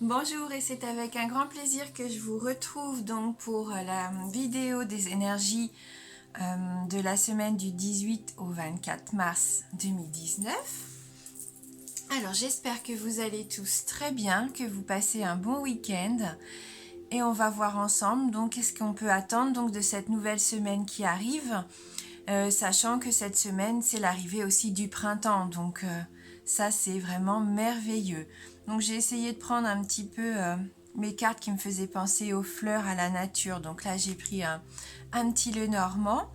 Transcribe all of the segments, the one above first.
Bonjour, et c'est avec un grand plaisir que je vous retrouve donc pour la vidéo des énergies de la semaine du 18 au 24 mars 2019. Alors j'espère que vous allez tous très bien, que vous passez un bon week-end et on va voir ensemble donc qu'est-ce qu'on peut attendre donc de cette nouvelle semaine qui arrive, sachant que cette semaine c'est l'arrivée aussi du printemps, donc ça c'est vraiment merveilleux. Donc j'ai essayé de prendre un petit peu mes cartes qui me faisaient penser aux fleurs, à la nature. Donc là j'ai pris un petit Lenormand.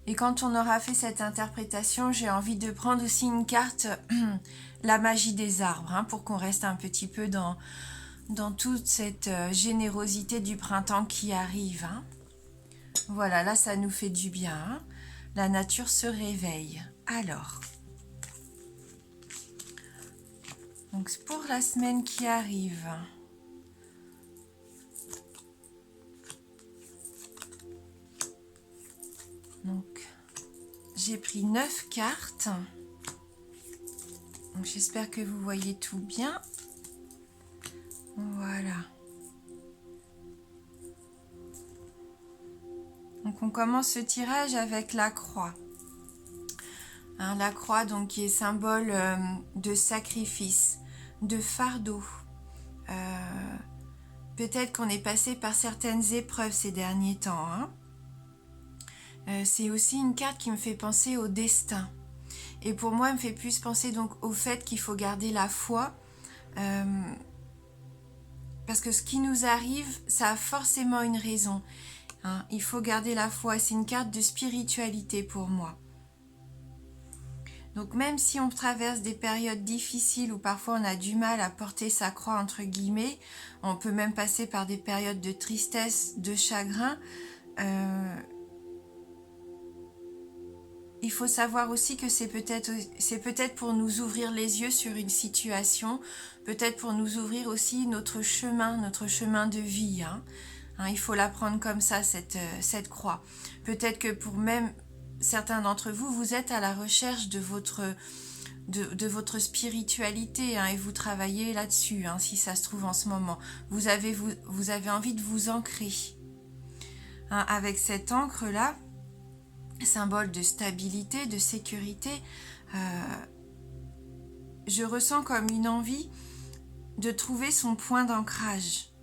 Et quand on aura fait cette interprétation, j'ai envie de prendre aussi une carte la magie des arbres, hein, pour qu'on reste un petit peu dans toute cette générosité du printemps qui arrive. Hein. Voilà, là ça nous fait du bien. Hein. La nature se réveille. Alors, donc pour la semaine qui arrive, donc j'ai pris 9 cartes. Donc j'espère que vous voyez tout bien. Voilà. Donc on commence ce tirage avec la croix. Hein, la croix donc qui est symbole de sacrifice, de fardeau. Peut-être qu'on est passé par certaines épreuves ces derniers temps. Hein. C'est aussi une carte qui me fait penser au destin. Et pour moi, elle me fait plus penser donc au fait qu'il faut garder la foi. Parce que ce qui nous arrive, ça a forcément une raison. Hein. Il faut garder la foi. C'est une carte de spiritualité pour moi. Donc même si on traverse des périodes difficiles où parfois on a du mal à porter sa croix entre guillemets, on peut même passer par des périodes de tristesse, de chagrin, il faut savoir aussi que c'est peut-être pour nous ouvrir les yeux sur une situation, peut-être pour nous ouvrir aussi notre chemin de vie. Hein. Hein, il faut la prendre comme ça, cette croix. Peut-être que pour même certains d'entre vous, vous êtes à la recherche de votre spiritualité, hein, et vous travaillez là-dessus, hein, si ça se trouve en ce moment. Vous avez envie de vous ancrer. Hein, avec cette encre-là, symbole de stabilité, de sécurité, je ressens comme une envie de trouver son point d'ancrage.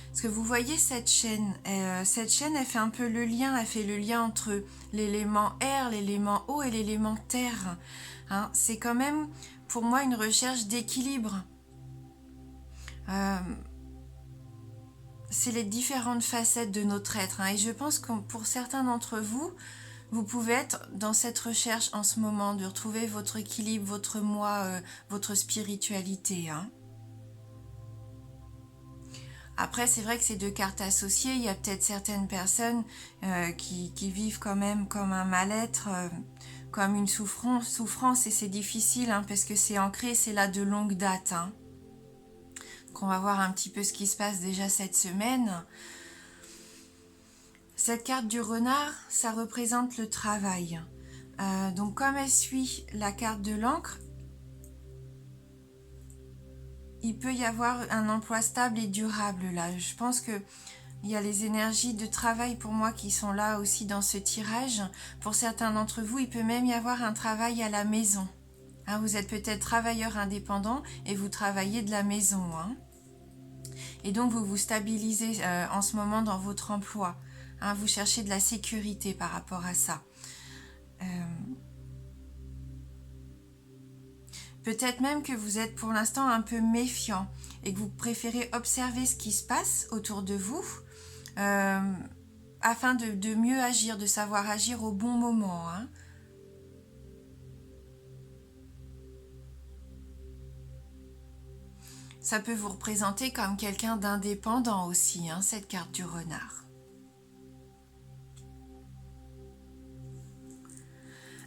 Parce que vous voyez cette chaîne, elle fait un peu le lien, elle fait le lien entre l'élément air, l'élément eau et l'élément terre. Hein, c'est quand même pour moi une recherche d'équilibre. C'est les différentes facettes de notre être. Hein, et je pense que pour certains d'entre vous, vous pouvez être dans cette recherche en ce moment de retrouver votre équilibre, votre moi, votre spiritualité. Hein. Après, c'est vrai que ces deux cartes associées, il y a peut-être certaines personnes qui vivent quand même comme un mal-être, comme une souffrance, et c'est difficile, hein, parce que c'est ancré, c'est là de longue date. Hein. Donc on va voir un petit peu ce qui se passe déjà cette semaine. Cette carte du renard, ça représente le travail. Donc comme elle suit la carte de l'encre, il peut y avoir un emploi stable et durable là. Je pense que il y a les énergies de travail pour moi qui sont là aussi dans ce tirage. Pour certains d'entre vous, il peut même y avoir un travail à la maison. Hein, vous êtes peut-être travailleur indépendant et vous travaillez de la maison. Hein. Et donc vous vous stabilisez en ce moment dans votre emploi. Hein, vous cherchez de la sécurité par rapport à ça. Peut-être même que vous êtes pour l'instant un peu méfiant et que vous préférez observer ce qui se passe autour de vous afin de mieux agir, de savoir agir au bon moment. Hein. Ça peut vous représenter comme quelqu'un d'indépendant aussi, hein, cette carte du renard.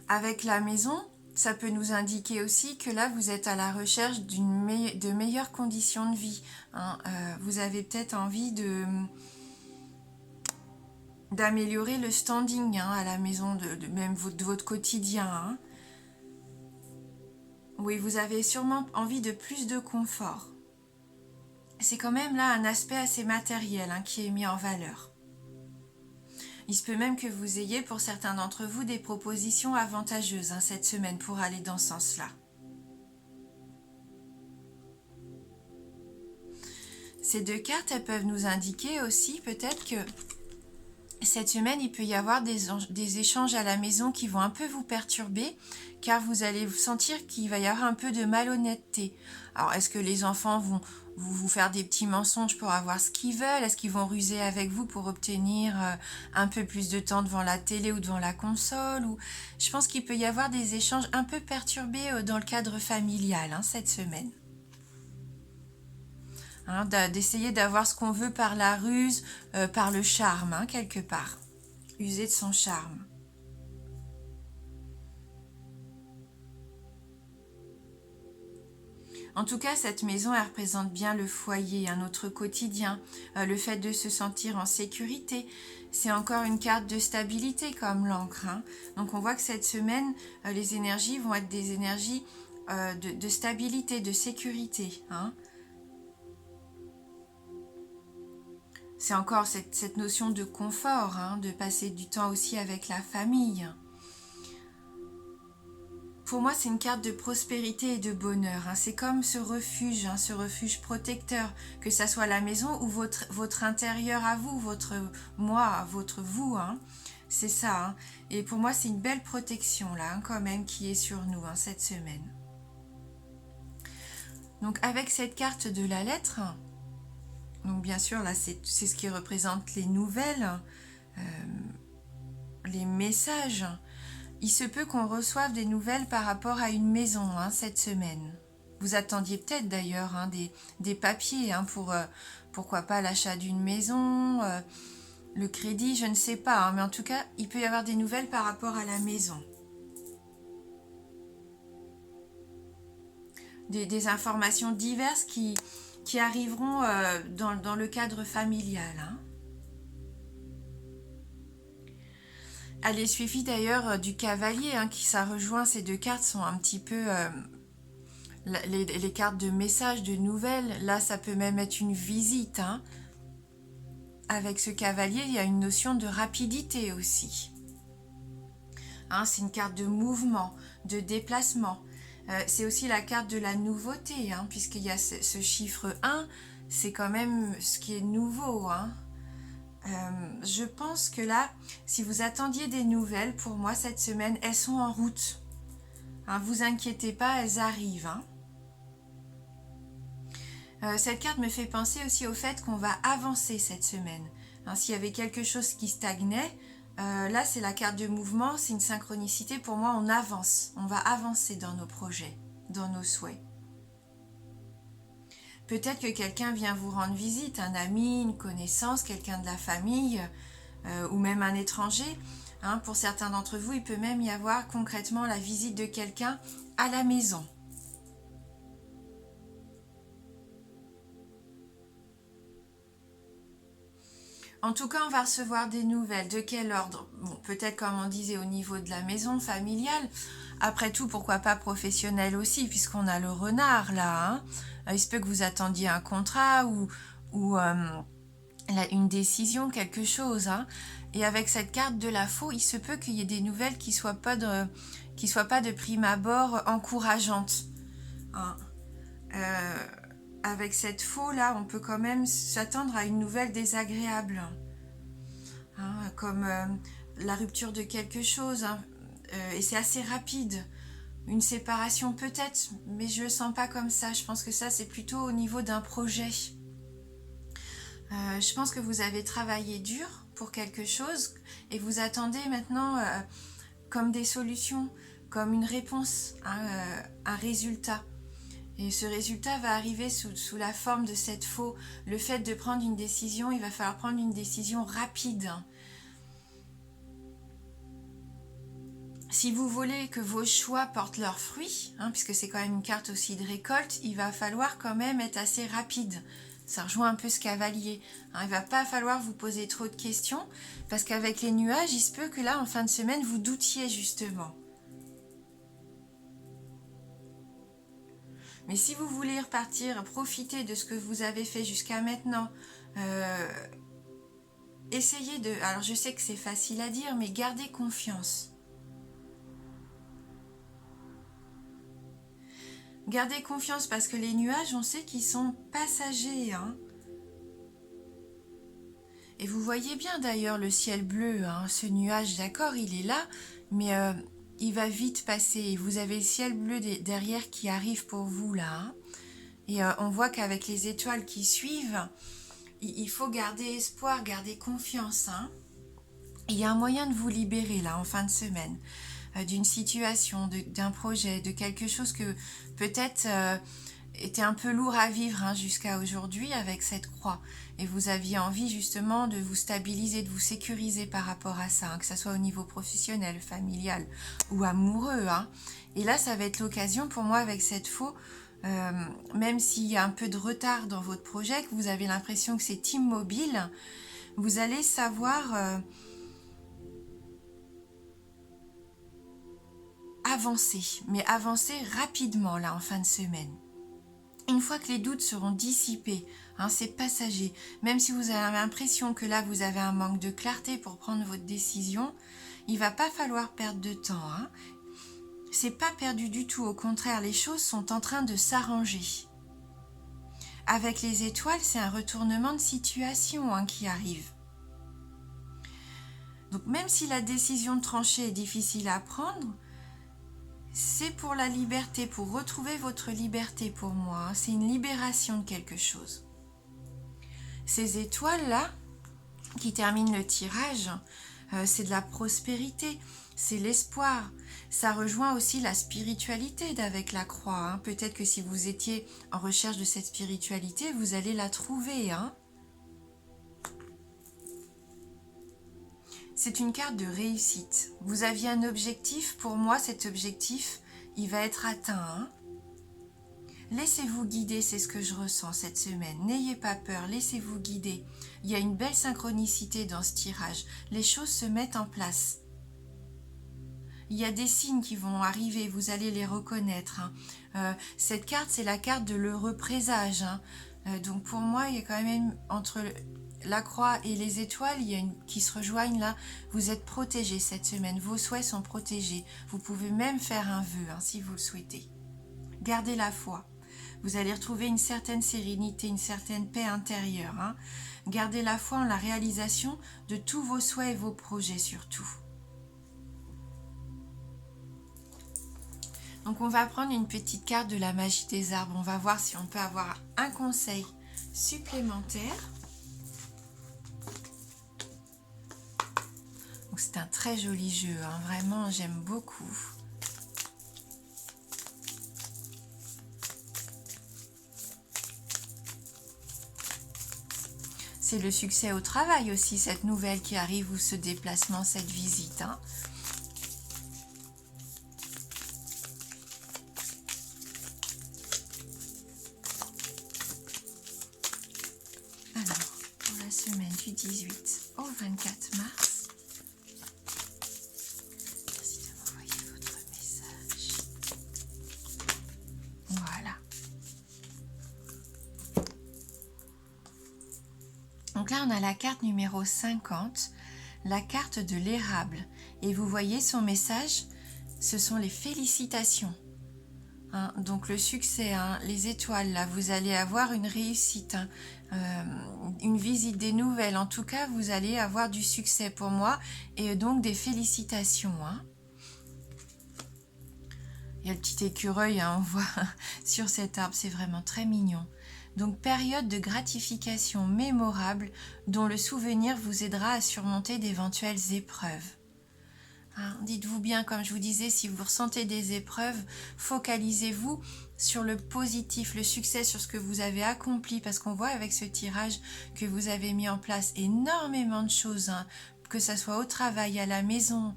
Avec la maison, ça peut nous indiquer aussi que là, vous êtes à la recherche de meilleures conditions de vie. Hein. Vous avez peut-être envie d'améliorer le standing, hein, à la maison, même de votre quotidien. Hein. Oui, vous avez sûrement envie de plus de confort. c'est quand même là un aspect assez matériel qui est mis en valeur. Il se peut même que vous ayez, pour certains d'entre vous, des propositions avantageuses cette semaine pour aller dans ce sens-là. Ces deux cartes, elles peuvent nous indiquer aussi peut-être que cette semaine, il peut y avoir des échanges à la maison qui vont un peu vous perturber, car vous allez sentir qu'il va y avoir un peu de malhonnêteté. Alors, est-ce que les enfants vont vous faire des petits mensonges pour avoir ce qu'ils veulent? Est-ce qu'ils vont ruser avec vous pour obtenir un peu plus de temps devant la télé ou devant la console? Je pense qu'il peut y avoir des échanges un peu perturbés dans le cadre familial cette semaine. D'essayer d'avoir ce qu'on veut par la ruse, par le charme, quelque part. User de son charme. En tout cas, cette maison, elle représente bien le foyer, notre quotidien, le fait de se sentir en sécurité. C'est encore une carte de stabilité comme l'encre. Donc on voit que cette semaine, les énergies vont être des énergies de stabilité, de sécurité. C'est encore cette notion de confort, de passer du temps aussi avec la famille. Pour moi, c'est une carte de prospérité et de bonheur. C'est comme ce refuge protecteur, que ça soit la maison ou votre intérieur à vous, votre moi, votre vous. C'est ça. Et pour moi, c'est une belle protection là, quand même, qui est sur nous cette semaine. Donc avec cette carte de la lettre, donc bien sûr là c'est ce qui représente les nouvelles, les messages. Il se peut qu'on reçoive des nouvelles par rapport à une maison cette semaine. Vous attendiez peut-être d'ailleurs des papiers pour pourquoi pas l'achat d'une maison, le crédit, je ne sais pas. Mais en tout cas, il peut y avoir des nouvelles par rapport à la maison. Des informations diverses qui arriveront dans le cadre familial. Elle est suivie d'ailleurs du cavalier, qui ça rejoint, ces deux cartes sont un petit peu les cartes de messages, de nouvelles. Là, ça peut même être une visite. Avec ce cavalier, il y a une notion de rapidité aussi. C'est une carte de mouvement, de déplacement. C'est aussi la carte de la nouveauté, puisqu'il y a ce chiffre 1, c'est quand même ce qui est nouveau. Je pense que là, si vous attendiez des nouvelles, pour moi, cette semaine, elles sont en route. Vous inquiétez pas, elles arrivent. Cette carte me fait penser aussi au fait qu'on va avancer cette semaine. S'il y avait quelque chose qui stagnait, là, c'est la carte de mouvement, c'est une synchronicité. Pour moi, on avance. On va avancer dans nos projets, dans nos souhaits. Peut-être que quelqu'un vient vous rendre visite, un ami, une connaissance, quelqu'un de la famille, ou même un étranger. Pour certains d'entre vous, il peut même y avoir concrètement la visite de quelqu'un à la maison. En tout cas, on va recevoir des nouvelles. De quel ordre? Bon, peut-être comme on disait au niveau de la maison familiale. Après tout, pourquoi pas professionnel aussi, puisqu'on a le renard là. Il se peut que vous attendiez un contrat ou une décision, quelque chose. Et avec cette carte de la faux, il se peut qu'il y ait des nouvelles qui soient pas de prime abord encourageantes. Avec cette faux là, on peut quand même s'attendre à une nouvelle désagréable, comme la rupture de quelque chose, et c'est assez rapide. Une séparation peut-être, mais je le sens pas comme ça. Je pense que ça c'est plutôt au niveau d'un projet. Je pense que vous avez travaillé dur pour quelque chose et vous attendez maintenant comme des solutions, comme une réponse, un résultat. Et ce résultat va arriver sous la forme de cette faux. Le fait de prendre une décision, il va falloir prendre une décision rapide. Si vous voulez que vos choix portent leurs fruits, puisque c'est quand même une carte aussi de récolte, il va falloir quand même être assez rapide. Ça rejoint un peu ce cavalier. Il ne va pas falloir vous poser trop de questions, parce qu'avec les nuages, il se peut que là, en fin de semaine, vous doutiez justement. Mais si vous voulez repartir, profiter de ce que vous avez fait jusqu'à maintenant, essayez de... Alors je sais que c'est facile à dire, mais gardez confiance. Gardez confiance parce que les nuages, on sait qu'ils sont passagers. Hein. Et vous voyez bien d'ailleurs le ciel bleu. Hein. Ce nuage, d'accord, il est là, mais il va vite passer. Et vous avez le ciel bleu derrière qui arrive pour vous là. Hein. Et on voit qu'avec les étoiles qui suivent, il faut garder espoir, garder confiance. Hein. Il y a un moyen de vous libérer là en fin de semaine. D'une situation, d'un projet, de quelque chose que peut-être était un peu lourd à vivre hein, jusqu'à aujourd'hui avec cette croix. Et vous aviez envie justement de vous stabiliser, de vous sécuriser par rapport à ça, hein, que ce soit au niveau professionnel, familial ou amoureux. Hein. Et là, ça va être l'occasion pour moi avec cette faux, même s'il y a un peu de retard dans votre projet, que vous avez l'impression que c'est immobile, vous allez savoir... avancer, mais avancer rapidement là en fin de semaine. Une fois que les doutes seront dissipés, hein, c'est passager, même si vous avez l'impression que là vous avez un manque de clarté pour prendre votre décision, il va pas falloir perdre de temps. Hein. C'est pas perdu du tout, au contraire, les choses sont en train de s'arranger. Avec les étoiles, c'est un retournement de situation hein, qui arrive. Donc même si la décision de trancher est difficile à prendre, c'est pour la liberté, pour retrouver votre liberté pour moi. C'est une libération de quelque chose. Ces étoiles-là, qui terminent le tirage, c'est de la prospérité, c'est l'espoir. Ça rejoint aussi la spiritualité d'avec la croix. Hein. Peut-être que si vous étiez en recherche de cette spiritualité, vous allez la trouver. Hein. C'est une carte de réussite. Vous aviez un objectif. Pour moi, cet objectif, il va être atteint. Hein. Laissez-vous guider, c'est ce que je ressens cette semaine. N'ayez pas peur, laissez-vous guider. Il y a une belle synchronicité dans ce tirage. Les choses se mettent en place. Il y a des signes qui vont arriver, vous allez les reconnaître. Hein. Cette carte, c'est la carte de l'heureux présage. Hein. Donc pour moi, il y a quand même entre la croix et les étoiles, il y a qui se rejoignent là. Vous êtes protégés cette semaine, vos souhaits sont protégés. Vous pouvez même faire un vœu hein, si vous le souhaitez. Gardez la foi. Vous allez retrouver une certaine sérénité, une certaine paix intérieure. Hein. Gardez la foi en la réalisation de tous vos souhaits et vos projets surtout. Donc on va prendre une petite carte de la magie des arbres. On va voir si on peut avoir un conseil supplémentaire. C'est un très joli jeu, hein. Vraiment j'aime beaucoup. C'est le succès au travail aussi, cette nouvelle qui arrive ou ce déplacement, cette visite. Hein. Alors, pour la semaine du 18 au 24 mars, donc là, on a la carte numéro 50, la carte de l'érable. Et vous voyez son message, ce sont les félicitations. Hein, donc le succès, hein, les étoiles, là, vous allez avoir une réussite, hein, une visite des nouvelles. En tout cas, vous allez avoir du succès pour moi et donc des félicitations. Hein. Il y a le petit écureuil, hein, on voit sur cet arbre, c'est vraiment très mignon. Donc, période de gratification mémorable dont le souvenir vous aidera à surmonter d'éventuelles épreuves. Hein, dites-vous bien, comme je vous disais, si vous ressentez des épreuves, focalisez-vous sur le positif, le succès, sur ce que vous avez accompli, parce qu'on voit avec ce tirage que vous avez mis en place énormément de choses, hein, que ce soit au travail, à la maison,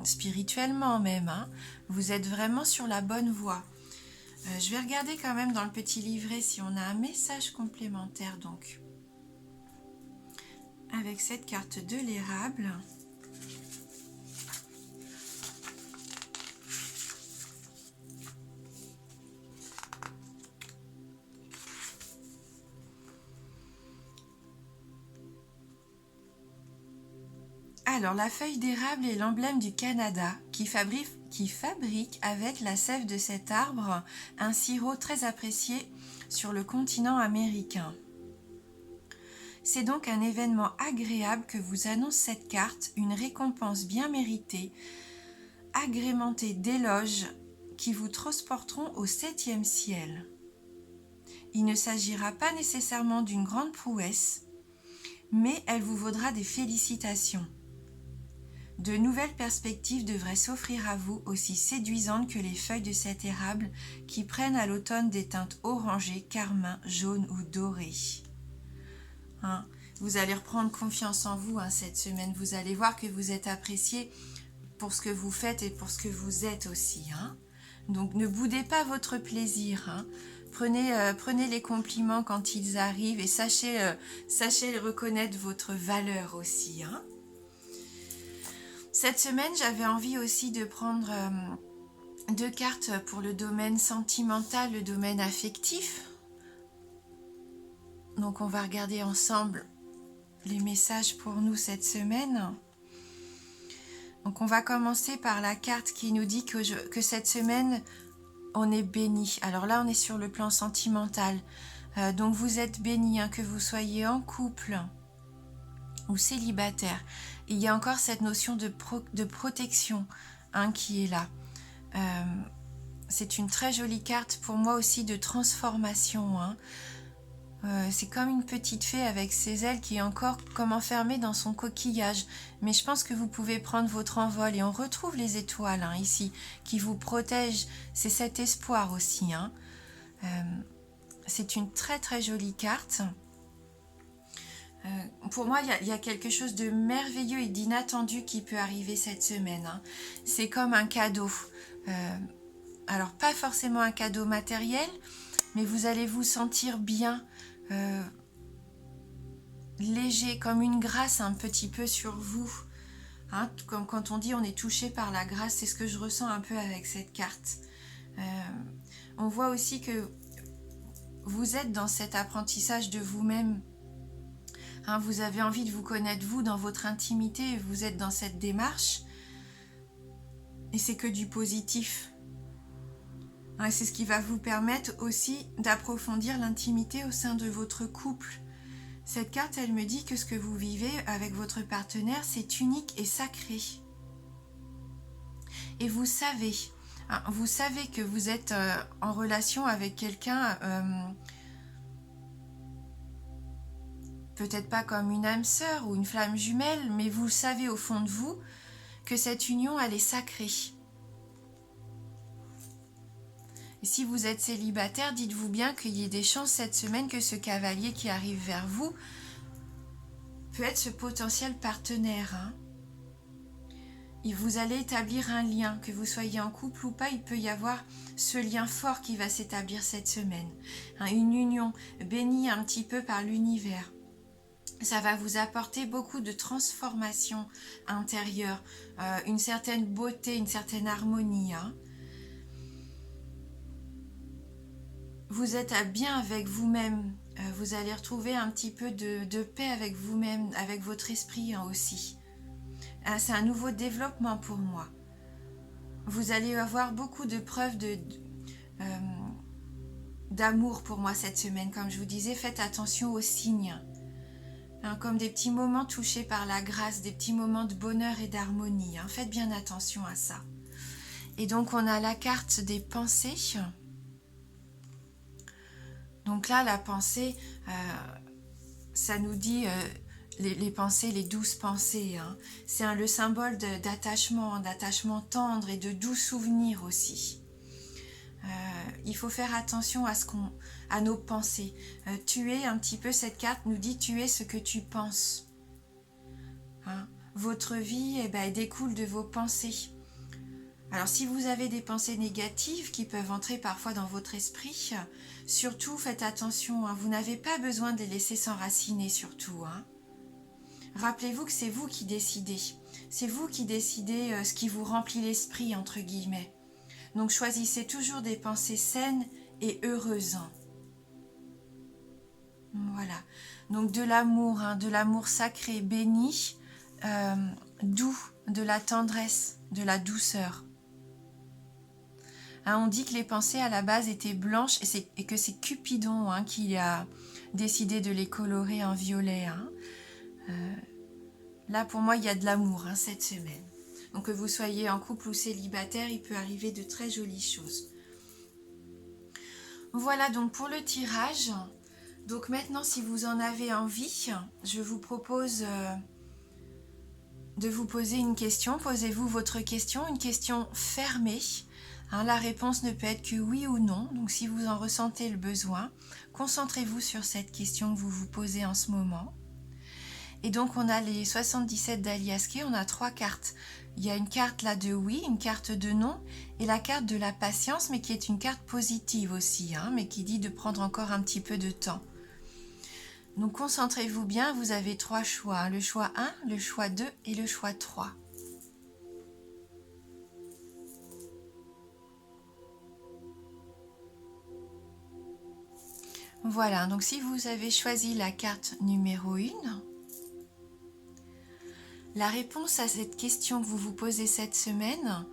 spirituellement même. Hein, vous êtes vraiment sur la bonne voie. Je vais regarder quand même dans le petit livret si on a un message complémentaire donc avec cette carte de l'érable. Alors, la feuille d'érable est l'emblème du Canada qui fabrique avec la sève de cet arbre un sirop très apprécié sur le continent américain. C'est donc un événement agréable que vous annonce cette carte, une récompense bien méritée, agrémentée d'éloges qui vous transporteront au 7e ciel. Il ne s'agira pas nécessairement d'une grande prouesse, mais elle vous vaudra des félicitations. De nouvelles perspectives devraient s'offrir à vous, aussi séduisantes que les feuilles de cet érable qui prennent à l'automne des teintes orangées, carmin, jaune ou doré. Vous allez reprendre confiance en vous cette semaine. Vous allez voir que vous êtes apprécié pour ce que vous faites et pour ce que vous êtes aussi. Donc ne boudez pas votre plaisir. Prenez les compliments quand ils arrivent et sachez reconnaître votre valeur aussi. Cette semaine, j'avais envie aussi de prendre 2 cartes pour le domaine sentimental, le domaine affectif. Donc on va regarder ensemble les messages pour nous cette semaine. Donc on va commencer par la carte qui nous dit que cette semaine, on est béni. Alors là, on est sur le plan sentimental. Donc vous êtes béni, que vous soyez en couple ou célibataire. Il y a encore cette notion de protection qui est là. C'est une très jolie carte pour moi aussi de transformation. C'est comme une petite fée avec ses ailes qui est encore comme enfermée dans son coquillage. Mais je pense que vous pouvez prendre votre envol et on retrouve les étoiles ici qui vous protègent. C'est cet espoir aussi. C'est une très très jolie carte. Pour moi, il y a quelque chose de merveilleux et d'inattendu qui peut arriver cette semaine. C'est comme un cadeau. Alors, pas forcément un cadeau matériel, mais vous allez vous sentir bien, léger, comme une grâce un petit peu sur vous. Comme quand on dit on est touché par la grâce, c'est ce que je ressens un peu avec cette carte. On voit aussi que vous êtes dans cet apprentissage de vous-même. Vous avez envie de vous connaître, vous, dans votre intimité, et vous êtes dans cette démarche. Et c'est que du positif. C'est ce qui va vous permettre aussi d'approfondir l'intimité au sein de votre couple. Cette carte, elle me dit que ce que vous vivez avec votre partenaire, c'est unique et sacré. Et vous savez que vous êtes en relation avec quelqu'un... peut-être pas comme une âme sœur ou une flamme jumelle, mais vous savez au fond de vous que cette union, elle est sacrée. Et si vous êtes célibataire, dites-vous bien qu'il y ait des chances cette semaine que ce cavalier qui arrive vers vous peut être ce potentiel partenaire. Et vous allez établir un lien, que vous soyez en couple ou pas, il peut y avoir ce lien fort qui va s'établir cette semaine. Une union bénie un petit peu par l'univers. Ça va vous apporter beaucoup de transformation intérieure, une certaine beauté, une certaine harmonie. Vous êtes bien avec vous-même. Vous allez retrouver un petit peu de paix avec vous-même, avec votre esprit aussi. C'est un nouveau développement pour moi. Vous allez avoir beaucoup de preuves d'amour pour moi cette semaine. Comme je vous disais, faites attention aux signes. Comme des petits moments touchés par la grâce, des petits moments de bonheur et d'harmonie. Faites bien attention à ça. Et donc on a la carte des pensées. Donc là, la pensée, ça nous dit les pensées, les douces pensées. C'est le symbole d'attachement tendre et de doux souvenirs aussi. Il faut faire attention à nos pensées. Tuer un petit peu, cette carte nous dit tuer ce que tu penses. Votre vie elle découle de vos pensées. Alors si vous avez des pensées négatives qui peuvent entrer parfois dans votre esprit, surtout faites attention, vous n'avez pas besoin de les laisser s'enraciner surtout. Rappelez-vous que c'est vous qui décidez. C'est vous qui décidez ce qui vous remplit l'esprit, entre guillemets. Donc choisissez toujours des pensées saines et heureuses. Voilà. Donc de l'amour sacré béni. doux, de la tendresse, de la douceur. Hein, on dit que les pensées à la base étaient blanches et que c'est Cupidon qui a décidé de les colorer en violet. Là, pour moi, il y a de l'amour cette semaine. Donc, que vous soyez en couple ou célibataire, il peut arriver de très jolies choses. Voilà donc pour le tirage. Donc maintenant, si vous en avez envie, je vous propose de vous poser une question. Posez-vous votre question, une question fermée. La réponse ne peut être que oui ou non. Donc si vous en ressentez le besoin, concentrez-vous sur cette question que vous vous posez en ce moment. Et donc on a les 77 d'Aliaské, on a 3 cartes. Il y a une carte là de oui, une carte de non et la carte de la patience, mais qui est une carte positive aussi, mais qui dit de prendre encore un petit peu de temps. Donc concentrez-vous bien, vous avez 3 choix, le choix 1, le choix 2 et le choix 3. Voilà, donc si vous avez choisi la carte numéro 1, la réponse à cette question que vous vous posez cette semaine,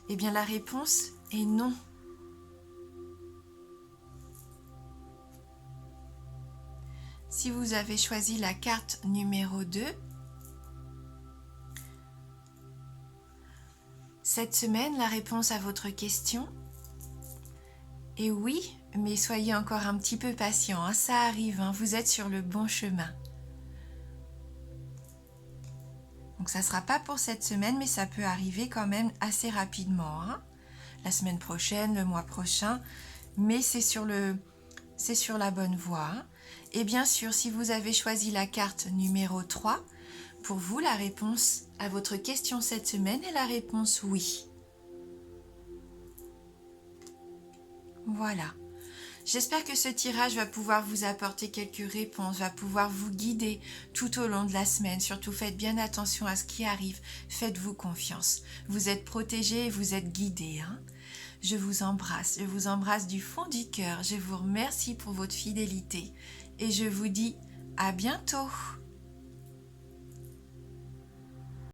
eh bien la réponse est non. Si vous avez choisi la carte numéro 2, cette semaine, la réponse à votre question est oui, mais soyez encore un petit peu patient, ça arrive, vous êtes sur le bon chemin. Donc ça ne sera pas pour cette semaine, mais ça peut arriver quand même assez rapidement. La semaine prochaine, le mois prochain, mais c'est sur la bonne voie. Et bien sûr, si vous avez choisi la carte numéro 3, pour vous, la réponse à votre question cette semaine est la réponse oui. Voilà. J'espère que ce tirage va pouvoir vous apporter quelques réponses, va pouvoir vous guider tout au long de la semaine. Surtout, faites bien attention à ce qui arrive. Faites-vous confiance. Vous êtes protégés et vous êtes guidés. Je vous embrasse du fond du cœur. Je vous remercie pour votre fidélité et je vous dis à bientôt.